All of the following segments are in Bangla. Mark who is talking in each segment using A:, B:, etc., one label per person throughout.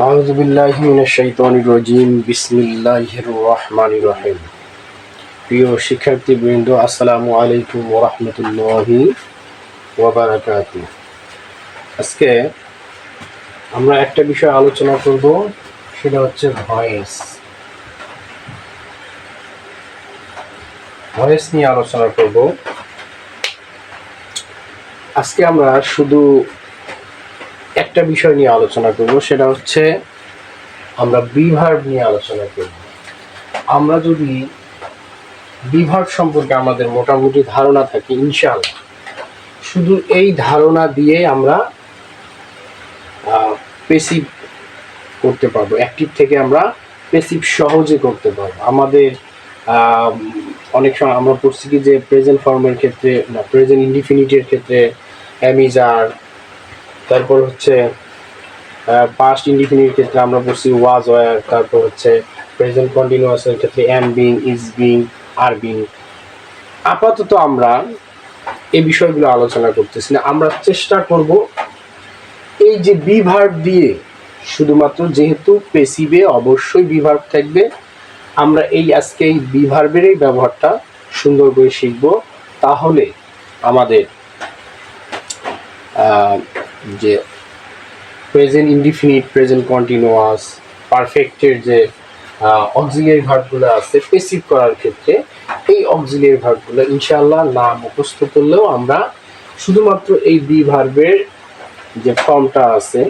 A: আউযু বিল্লাহি মিনাশ শাইতানির রাজিম বিসমিল্লাহির রহমানির রহিম। প্রিয় শিক্ষার্থীবৃন্দ, আসসালামু আলাইকুম ওয়া রাহমাতুল্লাহি ওয়া বারাকাতুহু। আজকে আমরা একটা বিষয় আলোচনা করব, সেটা হচ্ছে ভয়েস নিয়ে আলোচনা করব। আজকে আমরা শুধু একটা বিষয় নিয়ে আলোচনা করব, সেটা হচ্ছে আমরা বিভার্ব নিয়ে আলোচনা করব। আমরা যদি বিভার্ব সম্পর্কে আমাদের মোটামুটি ধারণা থাকে, ইনশাআল্লাহ শুধু এই ধারণা দিয়ে আমরা পেসিভ করতে পারবো। অ্যাক্টিভ থেকে আমরা পেসিভ সহজে করতে পারবো। আমাদের অনেক সময় আমরা পড়ছি কি যে প্রেজেন্ট ফর্মের ক্ষেত্রে না, প্রেজেন্ট ইনডিফিনিটের ক্ষেত্রে এম ইজ আর, তারপর হচ্ছে পাস্ট ইনডিফিনিটের ক্ষেত্রে আমরা পড়ছি ওয়াজ ওয়ার, তারপর হচ্ছে প্রেজেন্ট কন্টিনিউয়াসের ক্ষেত্রে am being, is being, are being. আপাতত আমরা এই বিষয়গুলো আলোচনা করতেছি না। আমরা চেষ্টা করব এই যে বিভার্ব দিয়ে, শুধুমাত্র যেহেতু পেসিভে অবশ্যই বিভার্ব থাকবে, আমরা আজকে এই বিভার্বের এই ব্যবহারটা সুন্দর করে শিখব। তাহলে আমাদের যে প্রেজেন্ট ইনডিফিনিট, প্রেজেন্ট কন্টিনিউয়াস, পারফেক্টের যে অক্সিলিয়ারি ভার্বগুলো আছে পেসিভ করার ক্ষেত্রে, এই অক্সিলিয়ারি ভার্বগুলো ইনশাআল্লাহ না মুখস্থ করলেও আমরা শুধুমাত্র এই বিভার্বের যে ফর্মটা আছে,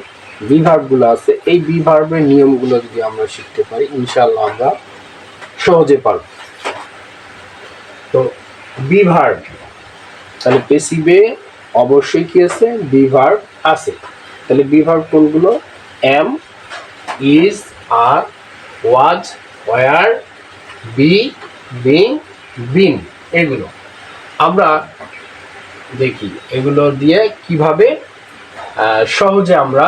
A: বিভার্বগুলো আছে, এই বিভার্বের নিয়মগুলো যদি আমরা শিখতে পারি, ইনশাআল্লাহ আমরা সহজে পারব। তো বিভার্ব, তাহলে পেসিভে অবশ্যই কি আছে? বিভার্ব আছে। তাহলে বিভার্ব কোনগুলো? Am, is, are, was, were, be, being, been. এগুলো আমরা দেখি এগুলো দিয়ে কিভাবে সহজে আমরা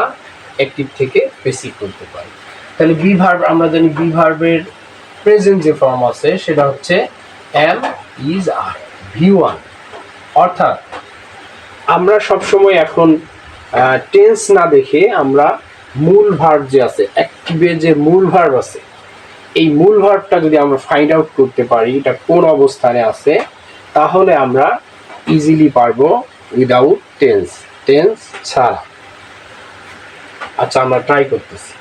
A: অ্যাক্টিভ থেকে পেসিভ করতে পারি। তাহলে বিভার্ব আমরা জানি, বিভার্বের প্রেজেন্ট যে ফর্ম আছে সেটা হচ্ছে এম, ইজ, আর, ভি1। অর্থাৎ আমরা সবসময় এখন টেন্স না দেখে আমরা মূল ভার্ব যে আছে, অ্যাক্টিভে যে মূল ভার্ব আছে, এই মূল ভার্বটা যদি আমরা ফাইন্ড আউট করতে পারি এটা কোন অবস্থানে আছে, তাহলে আমরা ইজিলি পারবো উইদাউট টেন্স ছাড়া। আচ্ছা, আমরা ট্রাই করতেছি।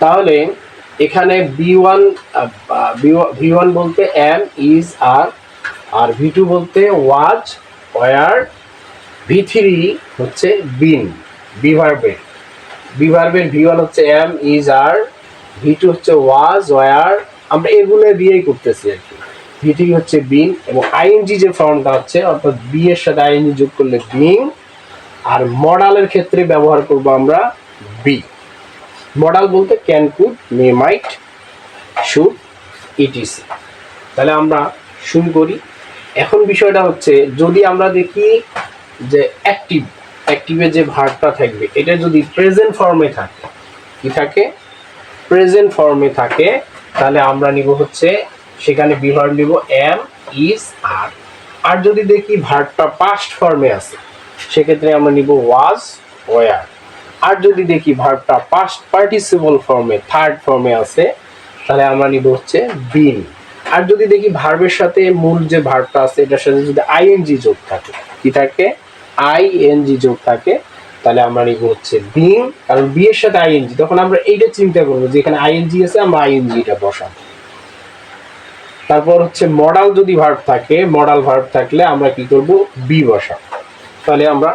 A: তাহলে এখানে ভি1 বলতে এম, ইজ, আর ভি2 বলতে ওয়াজ, ওয়ার, ভি3 হচ্ছে বিন। বিভার্বের ভি1 হচ্ছে এম, ইজ, আর, ভি2 হচ্ছে ওয়াজ, ওয়ার, আমরা এগুলো দিয়েই করতেছি আর কি। ভি3 হচ্ছে বিন, এবং আইএনজি যে ফর্মটা হচ্ছে, অর্থাৎ বি এর সাথে আইএনজি যোগ করলে বিং। আর মডালের ক্ষেত্রে ব্যবহার করব আমরা বি। মডাল বলতে can, could, may, might, should, etc. তাহলে আমরা শুরু করি। এখন বিষয়টা হচ্ছে, যদি আমরা দেখি যে অ্যাক্টিভে যে ভার্বটা থাকবে এটা যদি প্রেজেন্ট ফর্মে থাকে, কি থাকে? প্রেজেন্ট ফর্মে থাকে, তাহলে আমরা নিব হচ্ছে সেখানে বিভার্ব নিব এম, ইজ, আর। আর যদি দেখি ভার্বটা পাস্ট ফর্মে আছে, সেক্ষেত্রে আমরা নিব ওয়াজ, ওয়ার। আর যদি দেখি ভার্বটা পাস্ট পার্টিসিপল ফর্মে, থার্ড ফর্মে আছে, তাহলে আমরা নিব হচ্ছে বিন। আর যদি দেখি ভার্বের সাথে মূল যে ভার্বটা আছে এটার সাথে যদি আইএনজি যোগ থাকে, কি থাকে? আইএনজি যোগ থাকে, তাহলে আমরা নিব হচ্ছে বিং। কারণ বি এর সাথে আইএনজি, তখন আমরা এইটা চিন্তা করবো যে এখানে আইএনজি আছে, আমরা আইএনজিটা বসাবো। তারপর হচ্ছে মডাল যদি ভার্ব থাকে, মডাল ভার্ব থাকলে আমরা কি করব? বি বসাবো। তাহলে আমরা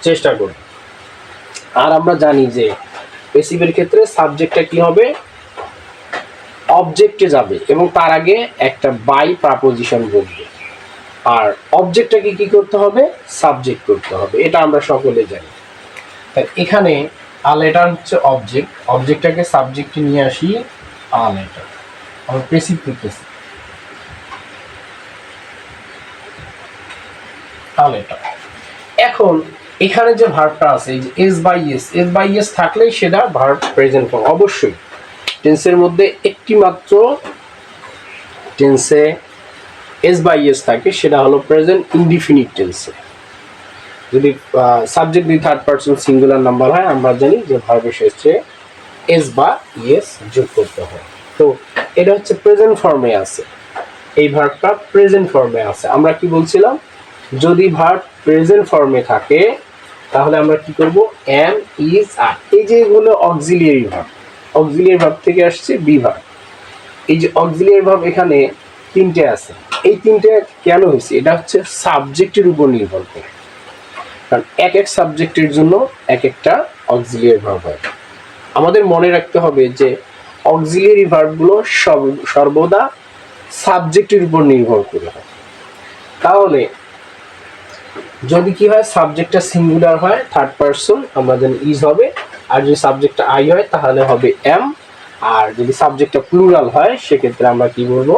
A: চেষ্টা করব। আর আমরা জানি যে পেসিভের ক্ষেত্রে সাবজেক্টটা কি হবে? অবজেক্টে যাবে এবং তার আগে একটা বাই প্রাপোজিশন বলবে। আর অবজেক্টটাকে কি করতে হবে? সাবজেক্ট করতে হবে। এটা আমরা সকলে জানি। তাই এখানে আ লেটার হচ্ছে অবজেক্ট, অবজেক্টটাকে সাবজেক্টে নিয়ে আসি আ লেটার, আমরা পেসিভ করতেছি আ লেটার। এখন এখানে যে ভার্বটা আছে, এই যে এস বাই এস থাকলেই সেটা ভার্ব প্রেজেন্ট ফর্ম। অবশ্যই টেন্সের মধ্যে একটি মাত্র টেন্সে এস বাই এস থাকে, সেটা হলো প্রেজেন্ট ইনডিফিনিট টেন্সে। যদি সাবজেক্ট দিয়ে থার্ড পারসন সিঙ্গুলার নাম্বার হয়, আমরা জানি যে ভার্বের শেষে এস বা ইএস যোগ করতে হয়। তো এটা হচ্ছে প্রেজেন্ট ফর্মে আছে, এই ভার্বটা প্রেজেন্ট ফর্মে আছে। আমরা কি বলছিলাম, যদি ভার্ব প্রেজেন্ট ফর্মে থাকে তাহলে আমরা কি করব, এম ইজ আর, এই যে এগুলো অক্সিলিয়ারি ভার্ব, অক্সিলিয়ারি ভার্ব থেকে আসছে বি ভার্ব। এই যে অক্সিলিয়ারি ভার্ব এখানে তিনটে আছে, এই তিনটে কেন হয়েছে, এটা হচ্ছে সাবজেক্টের উপর নির্ভর করে, কারণ এক এক সাবজেক্টের জন্য এক একটা অক্সিলিয়ারি ভার্ব হয়। আমাদের মনে রাখতে হবে যে অক্সিলিয়ারি ভার্বগুলো সর্বদা সাবজেক্টের উপর নির্ভর করে হয়। তাহলে যদি কি হয়, সাবজেক্টটা সিঙ্গুলার হয় থার্ড পারসন, আমরা জানি ইজ হবে, আর যদি সাবজেক্টটা আই হয় তাহলে হবে এম, আর যদি সাবজেক্টটা প্লুরাল হয় সেক্ষেত্রে আমরা কি বলবো,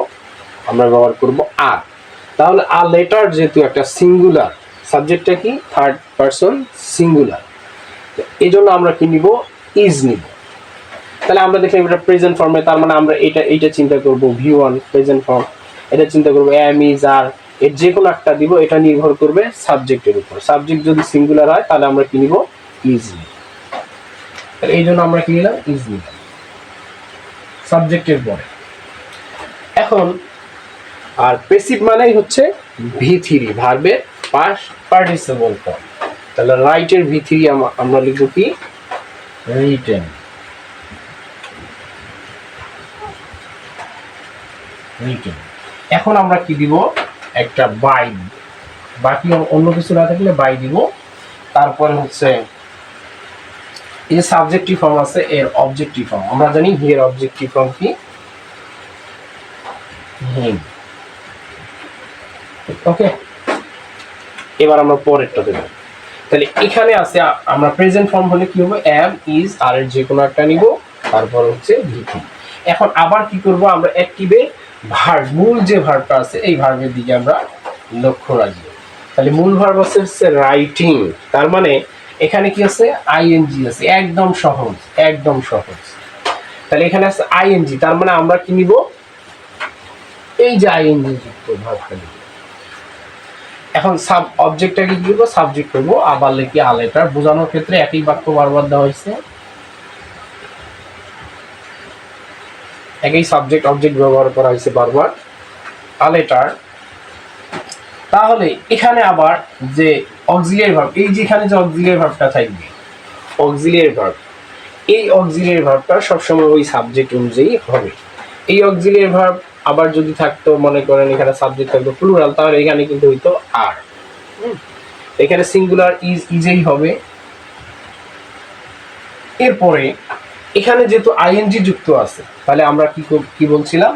A: আমরা ব্যবহার করব আর। তাহলে আর লেটার যেহেতু একটা সিঙ্গুলার, সাবজেক্টটা কি থার্ড পারসন সিঙ্গুলার, এই জন্য আমরা কি নিব, ইজ নিব। তাহলে আমরা দেখলাম এটা প্রেজেন্ট ফর্মে, তার মানে আমরা এইটা চিন্তা করব ভি1 প্রেজেন্ট ফর্ম, এটা চিন্তা করব এম ইজ আর, এর যে কোনো একটা দিব, এটা নির্ভর করবে সাবজেক্টের উপর। সাবজেক্ট যদি সিঙ্গুলার হয় তাহলে আমরা কি নিব, ইজ নিব। তাহলে এই জন্য আমরা কি নিলাম, ইজ নিলাম সাবজেক্টের পরে। এখন আর প্যাসিভ মানেই হচ্ছে ভি3, ভার্বের পাস্ট পার্টিসিপল ফর্ম। তাহলে রাইটের ভি3 আমরা লিখব কি, রিটেন। এখন আমরা কি দিব, একটা বাই, বাকি অন্য কিছু না থাকলে বাই দিব। তারপরে হচ্ছে এই যে সাবজেক্টিভ ফর্ম আছে এর অবজেক্টিভ ফর্ম, আমরা জানি হি এর অবজেক্টিভ ফর্ম কি, হিম। ওকে, এবার আমরা পরেরটা দেব। তাহলে এখানে আছে আমরা প্রেজেন্ট ফর্ম হলে কি হবে, এম ইজ আর এর যে কোনো একটা নিব, তারপর হচ্ছে ভি3। এখন আবার কি করব, আমরা অ্যাক্টিভে ভার্ব, মূল যে ভার্বটা আছে এই ভার্বের দিকে আমরা লক্ষ্য রাখবো। তাহলে মূল ভার্ব হচ্ছে রাইটিং, তার মানে এখানে কি আছে, আইএনজি আছে, একদম সহজ, একদম সহজ। তাহলে এখানে আছে আইএনজি, তার মানে আমরা কি নিব, এই যে আইএনজি যুক্ত ভার্বটা নিব। এখন সাব অবজেক্টটাকে কি করবো, সাবজেক্ট করবো, আবার লিখি আ লেটার, বোঝানোর ক্ষেত্রে একই বাক্য বারবার দেওয়া হয়েছে, একই সাবজেক্ট অবজেক্ট ব্যবহার করা হয়েছে বারবার, আ লেটার। তাহলে এখানে আবার যে অক্সিলিয়ারি ভার্ব, এই যে এখানে যে অক্সিলিয়ারি ভার্বটা থাকবে, অক্সিলিয়ারি ভার্ব, এই অক্সিলিয়ারি ভার্বটা সবসময় ওই সাবজেক্ট অনুযায়ী হবে। এই অক্সিলিয়ারি ভার্ব আবার যদি থাকতো, মনে করেন এখানে সাবজেক্ট থাকতো প্লুরাল, তাহলে এখানে কিন্তু হইতো আর, এখানে সিঙ্গুলার ইজেই হবে। এরপরে এখানে যেহেতু আইএনজি যুক্ত আছে, তাহলে আমরা কি বলছিলাম,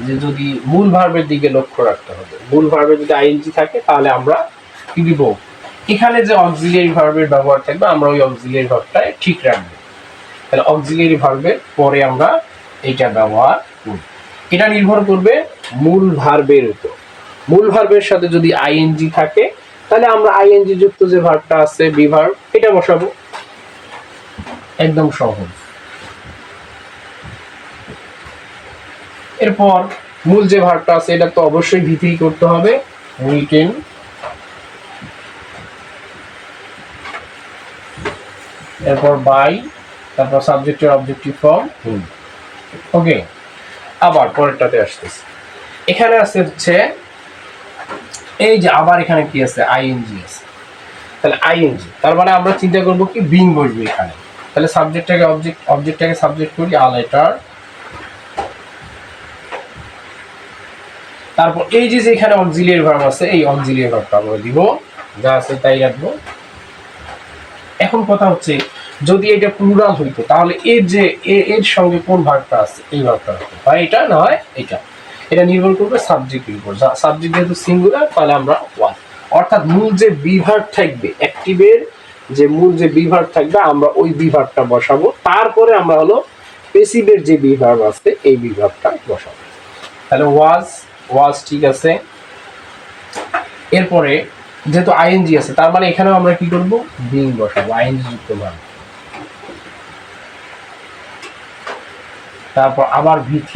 A: যে যদি মূল ভার্বের দিকে লক্ষ্য রাখতে হবে, মূল ভার্বে যদি আইএনজি থাকে তাহলে আমরা কি দিব, এখানে যে অক্সিলিয়ারি ভার্বের ব্যবহার থাকবে আমরা ওই অক্সিলিয়ারি ভার্বটা ঠিক রাখবো। তাহলে অক্সিলিয়ারি ভার্বের পরে আমরা এটা ব্যবহার করব। এটা নির্ভর করবে মূল ভার্বের উপর। মূল ভার্বের সাথে যদি আইএনজি থাকে তাহলে আমরা আইএনজি যুক্ত যে ভার্বটা আছে বি ভার্ব, এটা বসাবো, একদম সহজ। এরপর মূল যে ভার্বটা আছে এটা তো অবশ্যই ভি3 করতে হবে, রিটেন। এরপর বাই, তারপর সাবজেক্টের অবজেক্টিভ ফর্ম। ওকে, আবার পরেরটাতে আসতেছে, এখানে আছে হচ্ছে এই যে আবার এখানে কি আছে, আইএনজি আছে। তাহলে আইএনজি, তার মানে আমরা চিন্তা করব কি, বিং বসবে এখানে। তাহলে সাবজেক্টটাকে অবজেক্টটাকে সাবজেক্ট করি, আ লেটার। তারপর এই যে এখানে অক্সিলিয়ারি ভার্ব আছে, এই অক্সিলিয়ারি ভার্বটা আমরা দিব, যা আছে তাই রাখবো। এখন কথা হচ্ছে যদি এটা প্লুরাল হইতো তাহলে এর যে এর সঙ্গে কোন ভার্বটা আছে এই ভার্বটা রাখবো, হয় এটা না হয় এটা, এটা নির্ভর করবে সাবজেক্টের উপর। সাবজেক্ট যেহেতু সিঙ্গুলার তাহলে আমরা ওয়ান, অর্থাৎ মূল যে বি ভার্ব থাকবে, অ্যাক্টিভের যে মূল যে বি ভার্ব থাকবে আমরা ওই বি ভার্বটা বসাবো, তারপরে আমরা হলো প্যাসিভের যে বি ভার্ব আছে এই বি ভার্বটা বসাবো। তাহলে ওয়াজ ঠিক আছে। এরপরে যেহেতু আইএনজি আছে তার মানে এখানেও আমরা কি করব, বিং বসাবো, আইএনজি যুক্ত ভার্ব। তারপর আবার ভি3,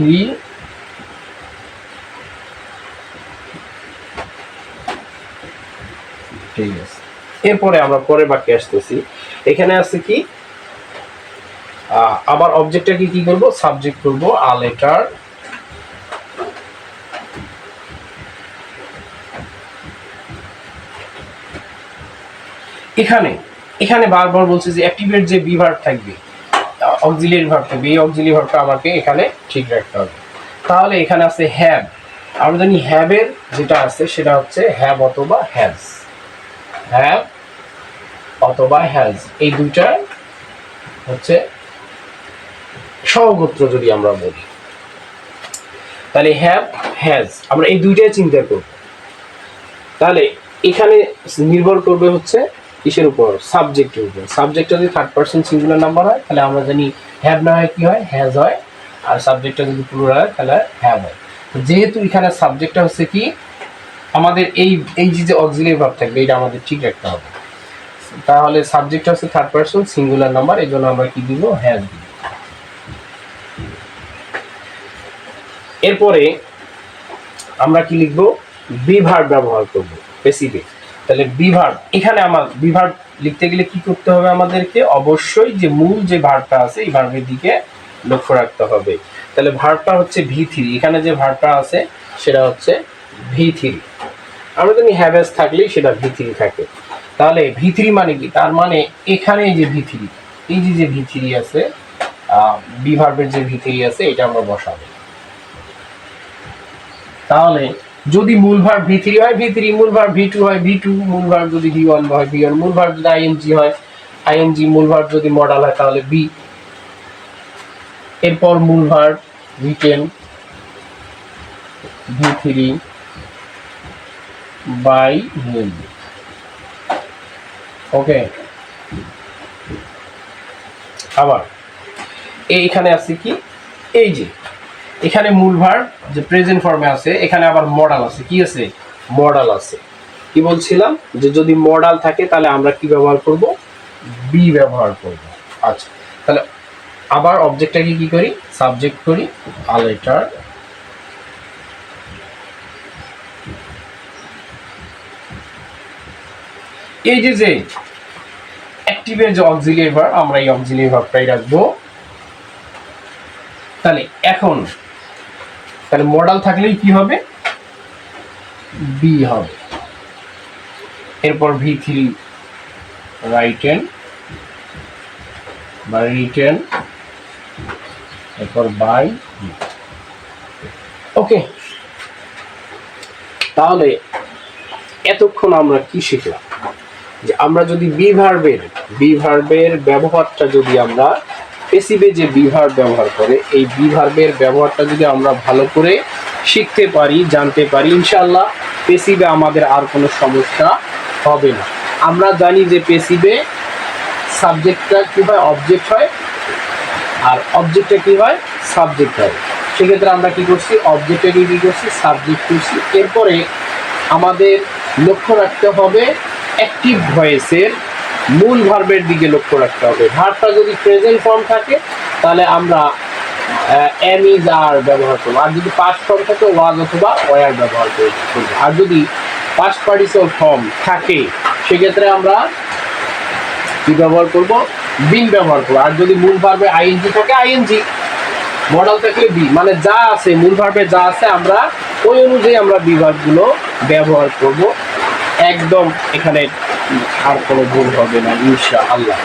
A: ঠিক আছে। এরপরে আমরা পরের বাক্যে আসতেছি, এখানে আছে কি, আবার অবজেক্টটাকে কি করব, সাবজেক্ট করব আ লেটার। এখানে এখানে বারবার বলছে যে অ্যাক্টিভেট যে বি ভার্ব থাকবে, অক্সিলিয়ারি ভার্ব থাকবে, এই অক্সিলিয়ারি ভার্বটা আমাকে এখানে ঠিক রাখতে হবে। তাহলে এখানে আছে হ্যাভ, আমরা জানি হ্যাভের যেটা আছে সেটা হচ্ছে হ্যাভ অথবা হ্যাজ, হ্যাভ অথবা হ্যাজ, এই দুইটা হচ্ছে সহগোত্র যদি আমরা বলি। তাহলে হ্যাভ হ্যাজ আমরা এই দুইটাই চিন্তা করব। তাহলে এখানে নির্ভর করবে হচ্ছে কিসের উপর, সাবজেক্টের উপর। সাবজেক্টটা যদি থার্ড পারসন সিঙ্গুলার নাম্বার হয় তাহলে আমরা জানি হ্যাভ না হয় কি হয়, হ্যাজ হয়, আর সাবজেক্টটা যদি প্লুরাল হয় তাহলে হ্যাভ হয়। যেহেতু এখানে সাবজেক্টটা হচ্ছে কি আমাদের এই এই যে অক্সিলিয়ারি ভার্ব থাকবে এটা আমাদের ঠিক রাখতে হবে। তাহলে সাবজেক্টটা হচ্ছে থার্ড পারসন সিঙ্গুলার নাম্বার, এই জন্য আমরা কি দিব, হ্যাজ দিব। এরপরে আমরা কি লিখবো, বি ভার্ব ব্যবহার করব পেসিভে। তাহলে বি ভার্ব, এখানে আমার বি ভার্ব লিখতে গেলে কি করতে হবে, আমাদেরকে অবশ্যই যে মূল যে ভার্বটা আছে এই ভার্বের দিকে লক্ষ্য রাখতে হবে। তাহলে ভার্বটা হচ্ছে V3, এখানে যে ভার্বটা আছে সেটা হচ্ছে V3। আমরা জানি হ্যাভেস থাকলেই সেটা V3 থাকে। তাহলে V3 মানে কি, তার মানে এখানে যে V3, এই যে V3 আছে, বি ভার্বের যে V3 আছে এটা আমরা বসাবো। তাহলে যদি মূল ভার্ব V3 হয় V3, মূল ভার্ব V2 হয় V2, মূল ভার্ব যদি V1 হয় V1, মূল ভার্ব যদি ING হয় ING, মূল ভার্ব যদি মডাল হয় তাহলে B। এরপর মূল verb V10 V3 by him। ওকে, আবার এইখানে আছে কি, এই যে এখানে মূল ভার্ব যে প্রেজেন্ট ফর্মে আছে, এখানে আবার মডাল আছে, কি আছে, মডাল আছে। কি বলছিলাম যে যদি মডাল থাকে তাহলে আমরা কি ব্যবহার করব, বি ব্যবহার করব। আচ্ছা, তাহলে আবার অবজেক্টটাকে কি করি, সাবজেক্ট করি আ লেটার। এই যে যে অ্যাক্টিভের যে অক্সিলিয়ারি ভার্ব, আমরা এই অক্সিলিয়ারি ভার্বটাই রাখবো। তাহলে এখন তাহলে মডাল থাকলেই কি হবে, বি হবে। এরপর V3 রাইটেন বা রিটেন, এরপর বাই। ওকে, তাহলে এতক্ষণ আমরা কি শিখলাম, যে আমরা যদি বি ভার্বের ব্যবহারটা যদি আমরা পেসিভে যে বি ভার্ব ব্যবহার করে এই বি ভার্বের ব্যবহারটা যদি আমরা ভালো করে শিখতে পারি, জানতে পারি, ইনশাআল্লাহ পেসিভে আমাদের আর কোনো সমস্যা হবে না। আমরা জানি যে পেসিভে সাবজেক্টটা কি হয়, অবজেক্ট হয়, আর অবজেক্টটা কি হয়, সাবজেক্ট হয়। সেক্ষেত্রে আমরা কি করছি, অবজেক্টটাকে কি করছি, সাবজেক্ট করছি। এরপরে আমাদের লক্ষ্য রাখতে হবে অ্যাক্টিভ ভয়েসের মূল ভার্বের দিকে লক্ষ্য রাখতে হবে। ভার্বটা যদি প্রেজেন্ট ফর্ম থাকে তাহলে আমরা এম ইজ আর ব্যবহার করবো, আর যদি পাস্ট ফর্ম থাকে ওয়াজ অথবা ওয়ার ব্যবহার করবো। আর যদি পাস্ট পার্টিসিপল ফর্ম থাকে সেক্ষেত্রে আমরা কি ব্যবহার করব, বিন ব্যবহার করবো। আর যদি মূল ভার্বে আইএনজি থাকে আইএনজি, মডাল থাকলে বি, মানে যা আছে মূল ভার্বে যা আছে আমরা ওই অনুযায়ী আমরা বি ভার্বগুলো ব্যবহার করব। একদম এখানে আর কোনো ভুল হবে না ইনশাআল্লাহ।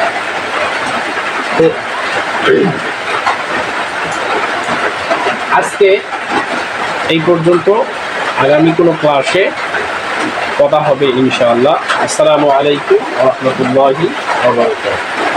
A: আজকে এই পর্যন্ত, আগামী কোনো ক্লাসে কথা হবে ইনশাআল্লাহ। আসসালামু আলাইকুম ওয়া রাহমাতুল্লাহি ওয়া বারাকাতুহু।